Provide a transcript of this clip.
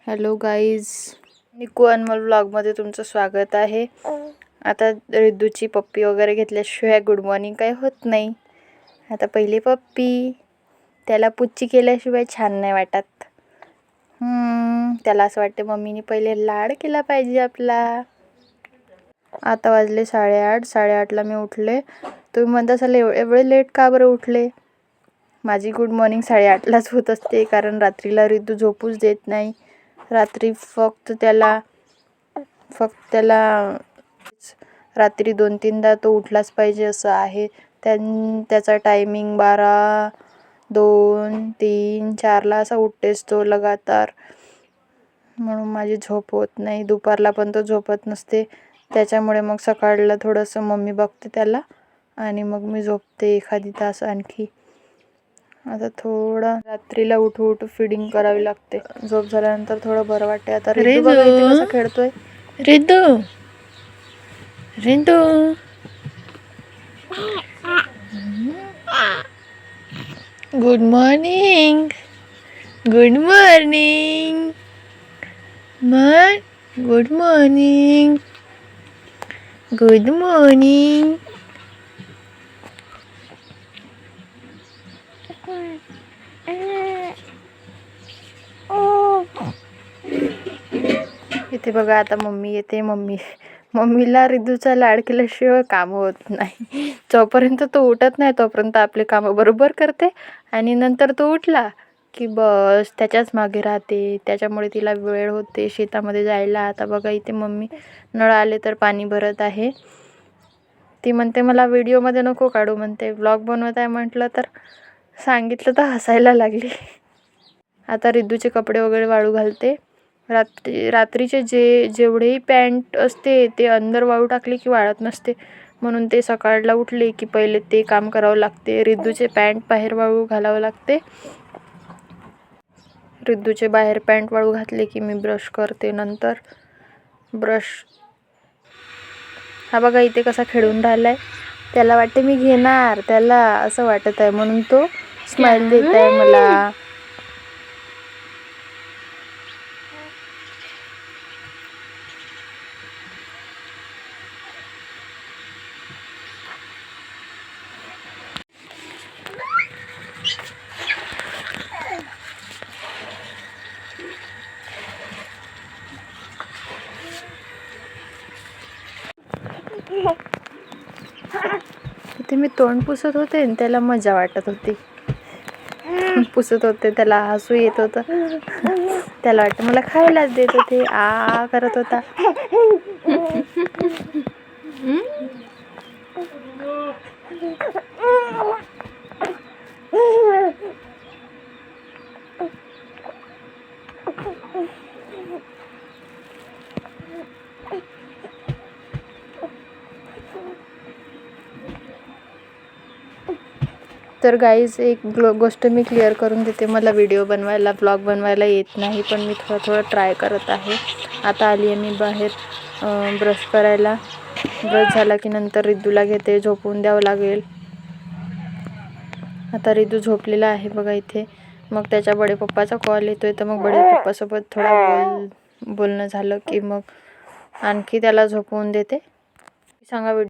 Hello guys, निकू अनमोल व्लॉगमध्ये तुमचं स्वागत आहे. आता रिद्धूची पप्पी वगैरे घेतल्याशिवाय गुड मॉर्निंग काही होत नाही. आता पहिली पप्पी, त्याला पुच्ची केल्याशिवाय छान नाही वाटत. त्याला असं वाटते मम्मीने पहिले लाड केला पाहिजे आपला. आता वाजले 8:30. 8:30ला मी उठले. तुम्ही म्हणता असाल एवढे लेट का बरं उठले? माझी गुड मॉर्निंग 8:30लाच होत असते, कारण रात्रीला रिद्धू झोपूच देत नाही. रात्री फक्त त्याला रात्री 2-3दा तो उठलाच पाहिजे असं आहे. त्याचा टायमिंग 12, 2, 3, 4ला असा उठतेच तो लगातार. म्हणून माझी झोप होत नाही. दुपारला पण तो झोपत नसते. त्याच्यामुळे मग सकाळला थोडंसं मम्मी बघते त्याला आणि मग मी झोपते एखादी तास आणखी. आता थोडं रात्रीला उठू फीडिंग करावी लागते. झोप झाल्यानंतर थोडं बरं वाटते. आता रिद्धू बघा इथे कसं खेळतोय. Riddhu good morning. Good morning. Good morning. Good morning. इथे बघा आता मम्मी येते. मम्मीला रिद्धूचा लाड केल्याशिवाय कामं होत नाही. जोपर्यंत तो उठत नाही तोपर्यंत आपले कामं बरोबर करते आणि नंतर तो उठला की बस त्याच्याच मागे राहते. त्याच्यामुळे तिला वेळ होते शेतामध्ये जायला. आता बघा इथे मम्मी नळ आले तर पाणी भरत आहे. ती म्हणते मला व्हिडिओमध्ये नको काढू म्हणते, व्लॉग बनवत आहे म्हटलं तर सांगितलं तर हसायला लागली. आता रिद्धूचे कपडे वगैरे वाळू घालते. रात्रीचे जेवढेही पॅन्ट असते ते अंदर वाळू टाकले की वाळत नसते, म्हणून ते सकाळला उठले की पहिले ते काम करावं लागते. रिद्धूचे पॅन्ट बाहेर वाळू घालावं लागते. रिद्धूचे बाहेर पॅन्ट वाळू घातले की मी ब्रश करते. नंतर हा बघा इथे कसा खेळून राहिलाय. त्याला वाटते मी घेणार, त्याला असं वाटत आहे म्हणून तो स्माइल देत आहे मला. इथे मी तोंड पुसत होते आणि त्याला मजा वाटत होती. पुसत होते, त्याला हसू येत होतं. त्याला वाटतं मला खायलाच देत होते. करत होता. तर गाईज एक गोष्ट मी क्लिअर करून देते. मला व्हिडिओ बनवायला, ब्लॉग बनवायला येत नाही, पण मी थोडं ट्राय करत आहे. आता आली आहे मी बाहेर ब्रश करायला. ब्रश झाला की नंतर रिद्धूला घेते, झोपवून द्यावं लागेल. आता रिद्धू झोपलेला आहे बघा इथे. मग त्याच्या बडे पप्पाचा कॉल येतोय, तर मग बडे पप्पासोबत थोडा बोलणं झालं की मग आणखी त्याला झोपवून देते. सांगा व्हिडिओ